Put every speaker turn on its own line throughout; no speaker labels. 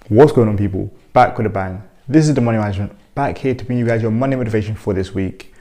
What's going on, people? Back with a bang. This is the Money Management, back here to bring you guys your money motivation for this week.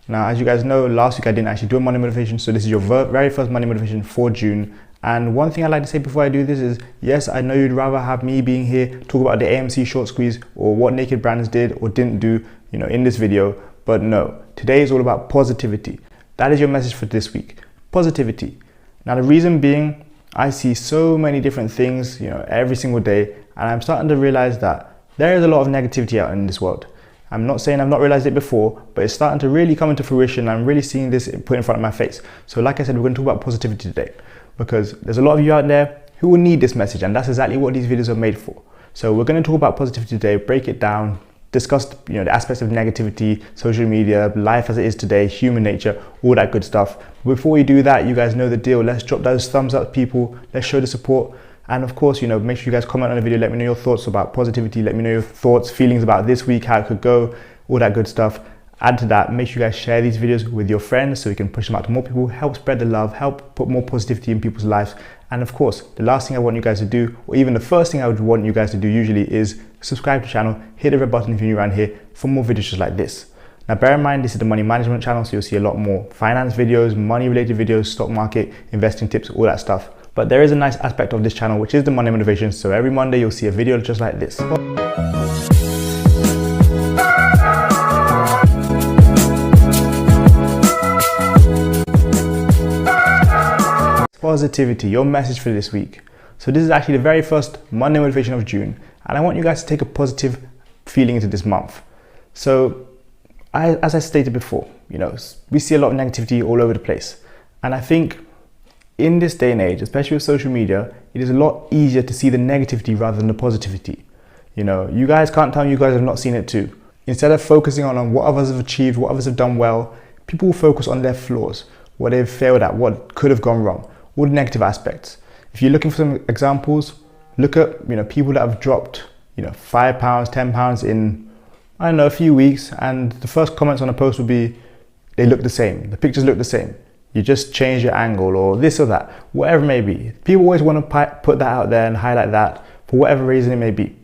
Now, as you guys know, last week I didn't actually do a money motivation, so this is your very first money motivation for June. And one thing I'd like to say before I do this is, yes, I know you'd rather have me being here talk about the AMC short squeeze or what Naked Brands did or didn't do, in this video, but no. Today is all about positivity. That is your message for this week. Positivity. Now, the reason being, I see so many different things, every single day, and I'm starting to realize that there is a lot of negativity out in this world. I'm not saying I've not realized it before, but it's starting to really come into fruition. I'm really seeing this put in front of my face. So like I said, we're going to talk about positivity today, because there's a lot of you out there who will need this message, and that's exactly what these videos are made for. So we're going to talk about positivity today, break it down, discuss the aspects of negativity, social media, life as it is today, human nature, all that good stuff. Before we do that, you guys know the deal. Let's drop those thumbs up, people. Let's show the support. And of course, make sure you guys comment on the video. Let me know your thoughts about positivity. Let me know your thoughts, feelings about this week, how it could go, all that good stuff. Add to that, make sure you guys share these videos with your friends so we can push them out to more people, help spread the love, help put more positivity in people's lives. And of course, the last thing I want you guys to do, or even the first thing I would want you guys to do usually, is subscribe to the channel, hit the red button if you're new around here for more videos just like this. Now, bear in mind, this is the money management channel, so you'll see a lot more finance videos, money related videos, stock market, investing tips, all that stuff. But there is a nice aspect of this channel, which is the money motivation. So every Monday you'll see a video just like this. Positivity, your message for this week. So this is actually the very first Monday motivation of June, and I want you guys to take a positive feeling into this month. So as I stated before, we see a lot of negativity all over the place, and I think in this day and age, especially with social media, it is a lot easier to see the negativity rather than the positivity. You guys can't tell me you guys have not seen it too. Instead of focusing on what others have achieved, what others have done well, people will focus on their flaws, what they've failed at, what could have gone wrong, all the negative aspects. If you're looking for some examples, look at people that have dropped £5, £10 in, I don't know, a few weeks, and the first comments on a post will be, they look the same, the pictures look the same. You just change your angle or this or that, whatever it may be. People always want to put that out there and highlight that for whatever reason it may be.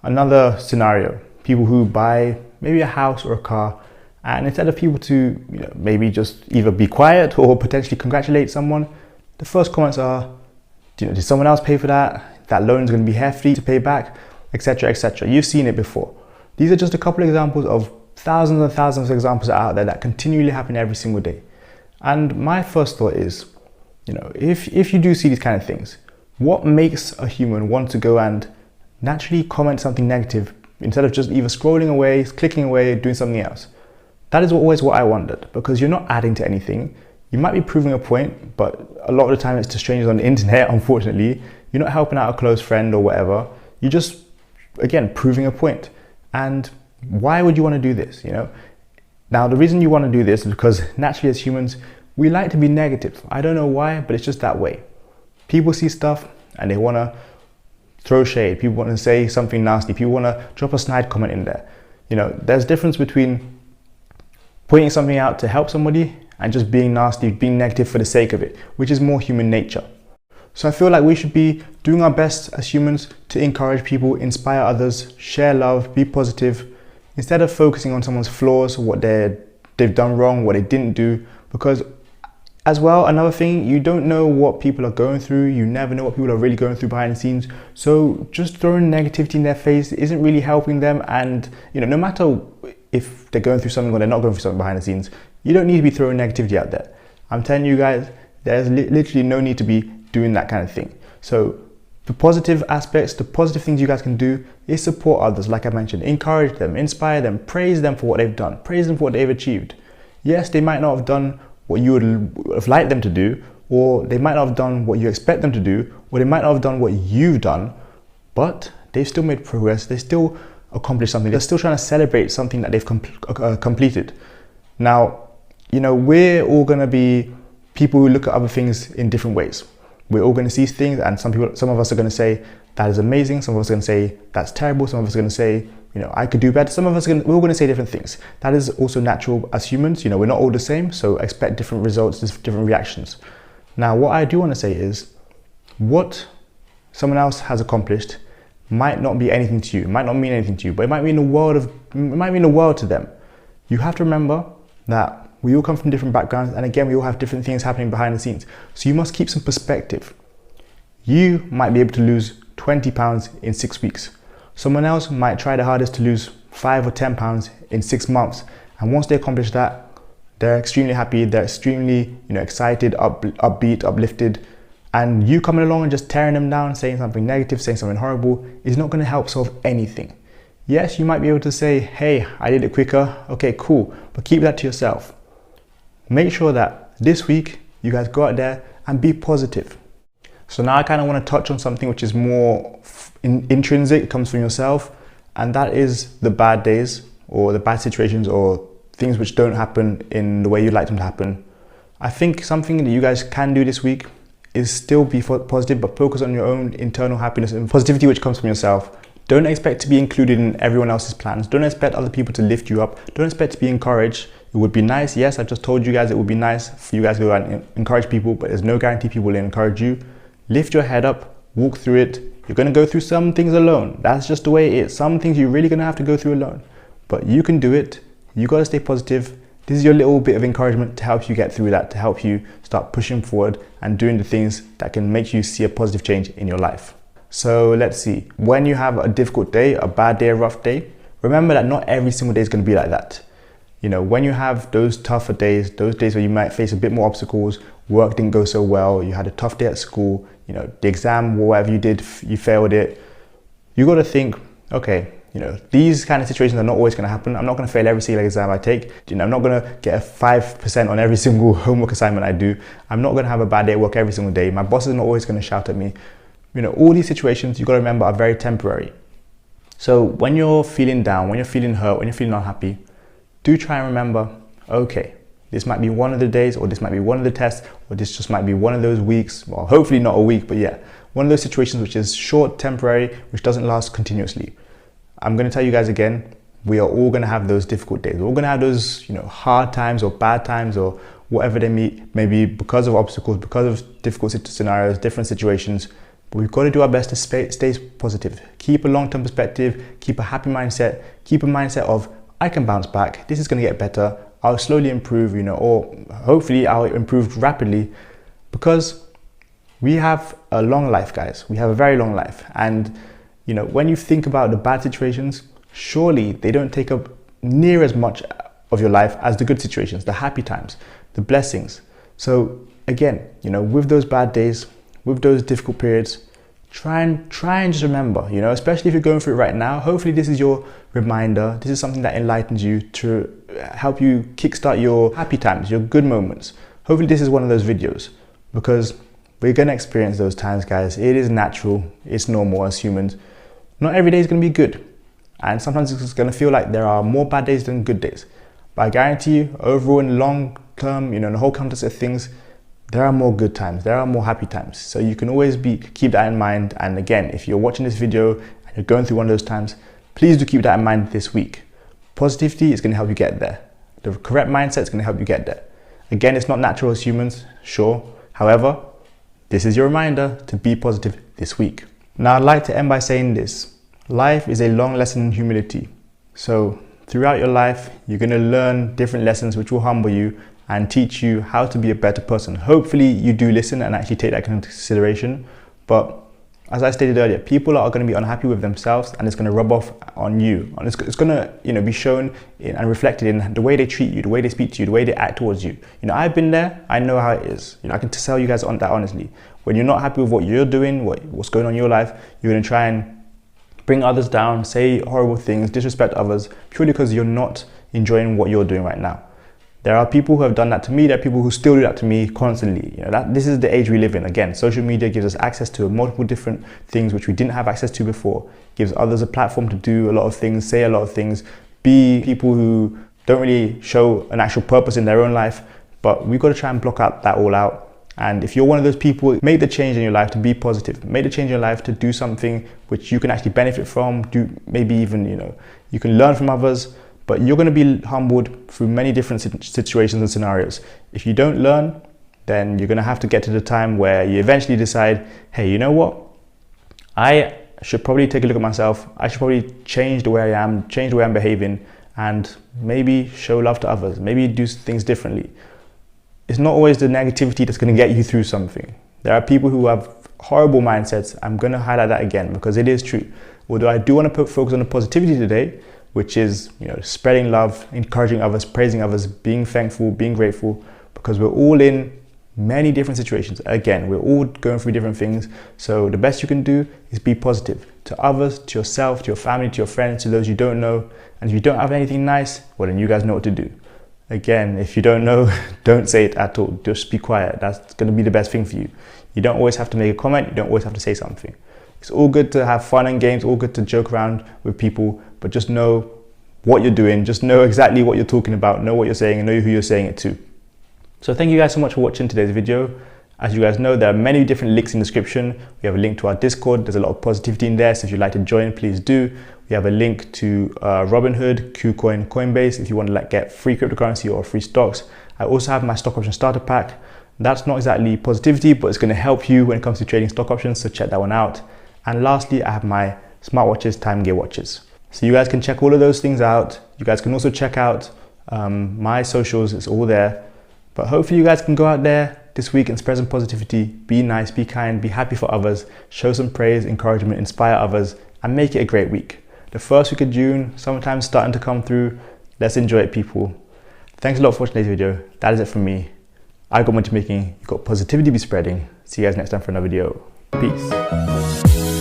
Another scenario, people who buy maybe a house or a car, and instead of people to maybe just either be quiet or potentially congratulate someone, the first comments are, did someone else pay for that? That loan is going to be hefty to pay back, etc., etc. You've seen it before. These are just a couple of examples of thousands and thousands of examples out there that continually happen every single day. And my first thought is, if you do see these kind of things, what makes a human want to go and naturally comment something negative instead of just either scrolling away, clicking away, doing something else? That is always what I wondered, because you're not adding to anything. You might be proving a point, but a lot of the time it's to strangers on the internet, unfortunately. You're not helping out a close friend or whatever. You're just, again, proving a point. And why would you want to do this, Now, the reason you want to do this is because naturally as humans, we like to be negative. I don't know why, but it's just that way. People see stuff and they want to throw shade. People want to say something nasty. People want to drop a snide comment in there. There's a difference between pointing something out to help somebody and just being nasty, being negative for the sake of it, which is more human nature. So I feel like we should be doing our best as humans to encourage people, inspire others, share love, be positive, instead of focusing on someone's flaws, what they've done wrong, what they didn't do. Because as well, another thing, you don't know what people are going through. You never know what people are really going through behind the scenes. So just throwing negativity in their face isn't really helping them. And no matter if they're going through something or they're not going through something behind the scenes, you don't need to be throwing negativity out there. I'm telling you guys, there's literally no need to be doing that kind of thing. So the positive aspects, the positive things you guys can do is support others, like I mentioned, encourage them, inspire them, praise them for what they've done, praise them for what they've achieved. Yes, they might not have done what you would have liked them to do, or they might not have done what you expect them to do, or they might not have done what you've done, but they've still made progress, they still accomplished something, they're still trying to celebrate something that they've completed. Now, we're all going to be people who look at other things in different ways. We're all going to see things, and some of us are going to say that is amazing. Some of us are going to say that's terrible. Some of us are going to say, I could do better. Some of us we're all going to say different things. That is also natural as humans. We're not all the same, so expect different results, different reactions. Now, what I do want to say is, what someone else has accomplished might not be anything to you, it might not mean anything to you, but it might mean the world to them. You have to remember that we all come from different backgrounds, and again, we all have different things happening behind the scenes. So you must keep some perspective. You might be able to lose 20 pounds in 6 weeks. Someone else might try the hardest to lose 5 or 10 pounds in 6 months. And once they accomplish that, they're extremely happy, they're extremely, excited, upbeat, uplifted. And you coming along and just tearing them down, saying something negative, saying something horrible, is not going to help solve anything. Yes, you might be able to say, hey, I did it quicker. Okay, cool. But keep that to yourself. Make sure that this week you guys go out there and be positive. So now I kind of want to touch on something which is more intrinsic, it comes from yourself, and that is the bad days or the bad situations or things which don't happen in the way you'd like them to happen. I think something that you guys can do this week is still be positive, but focus on your own internal happiness and positivity which comes from yourself. Don't expect to be included in everyone else's plans. Don't expect other people to lift you up. Don't expect to be encouraged. It would be nice. Yes, I just told you guys it would be nice for you guys to go out and encourage people, but there's no guarantee people will encourage you. Lift your head up, walk through it. You're going to go through some things alone. That's just the way it is. Some things you're really going to have to go through alone, but you can do it. You got to stay positive. This is your little bit of encouragement to help you get through that, to help you start pushing forward and doing the things that can make you see a positive change in your life. So let's see, when you have a difficult day, a bad day, a rough day, remember that not every single day is going to be like that. When you have those tougher days, those days where you might face a bit more obstacles, work didn't go so well, you had a tough day at school, the exam, whatever you did, you failed it, you got to think, okay, these kind of situations are not always going to happen. I'm not going to fail every single exam I take. I'm not going to get a 5% on every single homework assignment I do. I'm not going to have a bad day at work every single day. My boss is not always going to shout at me. All these situations, you got to remember, are very temporary. So when you're feeling down, when you're feeling hurt, when you're feeling unhappy, do try and remember, okay, this might be one of the days, or this might be one of the tests, or this just might be one of those weeks, well, hopefully not a week, but yeah, one of those situations which is short, temporary, which doesn't last continuously. I'm going to tell you guys again, we are all going to have those difficult days. We're all going to have those, hard times or bad times or whatever they maybe because of obstacles, because of difficult scenarios, different situations. But we've got to do our best to stay positive. Keep a long-term perspective, keep a happy mindset, keep a mindset of, I can bounce back, this is going to get better, I'll slowly improve, or hopefully I'll improve rapidly, because we have a long life, guys. We have a very long life. And when you think about the bad situations, surely they don't take up near as much of your life as the good situations, the happy times, the blessings. So again, with those bad days, with those difficult periods, try and just remember, especially if you're going through it right now, hopefully this is your reminder. This is something that enlightens you to help you kickstart your happy times, your good moments. Hopefully this is one of those videos, because we're going to experience those times, guys. It is natural. It's normal as humans. Not every day is going to be good. And sometimes it's going to feel like there are more bad days than good days. But I guarantee you, overall in the long term, in the whole context of things, there are more good times. There are more happy times. So you can always keep that in mind. And again, if you're watching this video and you're going through one of those times, please do keep that in mind this week. Positivity is going to help you get there. The correct mindset is going to help you get there. Again, it's not natural as humans, sure. However, this is your reminder to be positive this week. Now, I'd like to end by saying this. Life is a long lesson in humility. So throughout your life, you're going to learn different lessons which will humble you and teach you how to be a better person. Hopefully you do listen and actually take that into consideration. But as I stated earlier, people are going to be unhappy with themselves, and it's going to rub off on you. And it's going to, be shown and reflected in the way they treat you, the way they speak to you, the way they act towards you. I've been there. I know how it is. I can tell you guys on that honestly. When you're not happy with what you're doing, what's going on in your life, you're going to try and bring others down, say horrible things, disrespect others, purely because you're not enjoying what you're doing right now. There are people who have done that to me. There are people who still do that to me constantly. This is the age we live in. Again, social media gives us access to multiple different things which we didn't have access to before. Gives others a platform to do a lot of things, say a lot of things, be people who don't really show an actual purpose in their own life. But we've got to try and block out that all out. And if you're one of those people, make the change in your life to be positive. Make the change in your life to do something which you can actually benefit from. Do maybe even, you can learn from others. But you're going to be humbled through many different situations and scenarios. If you don't learn, then you're going to have to get to the time where you eventually decide, hey, you know what? I I should probably take a look at myself. I should probably change the way I am, change the way I'm behaving, and maybe show love to others, maybe do things differently. It's not always the negativity that's going to get you through something. There are people who have horrible mindsets. I'm going to highlight that again because it is true. Although I do want to focus on the positivity today, which is, spreading love, encouraging others, praising others, being thankful, being grateful, because we're all in many different situations. Again, we're all going through different things. So the best you can do is be positive to others, to yourself, to your family, to your friends, to those you don't know. And if you don't have anything nice, well, then you guys know what to do. Again, if you don't know, don't say it at all. Just be quiet. That's going to be the best thing for you. You don't always have to make a comment. You don't always have to say something. It's all good to have fun and games, all good to joke around with people, but just know what you're doing. Just know exactly what you're talking about, know what you're saying, and know who you're saying it to. So thank you guys so much for watching today's video. As you guys know, there are many different links in the description. We have a link to our Discord. There's a lot of positivity in there. So if you'd like to join, please do. We have a link to Robinhood, KuCoin, Coinbase if you want to get free cryptocurrency or free stocks. I also have my stock option starter pack. That's not exactly positivity, but it's going to help you when it comes to trading stock options. So check that one out. And lastly, I have my smartwatches, Time Gear watches. So you guys can check all of those things out. You guys can also check out my socials. It's all there. But hopefully you guys can go out there this week and spread some positivity. Be nice, be kind, be happy for others, show some praise, encouragement, inspire others, and make it a great week. The first week of June, summertime's starting to come through. Let's enjoy it, people. Thanks a lot for watching today's video. That is it from me. I got money to making, you got positivity to be spreading. See you guys next time for another video. Peace.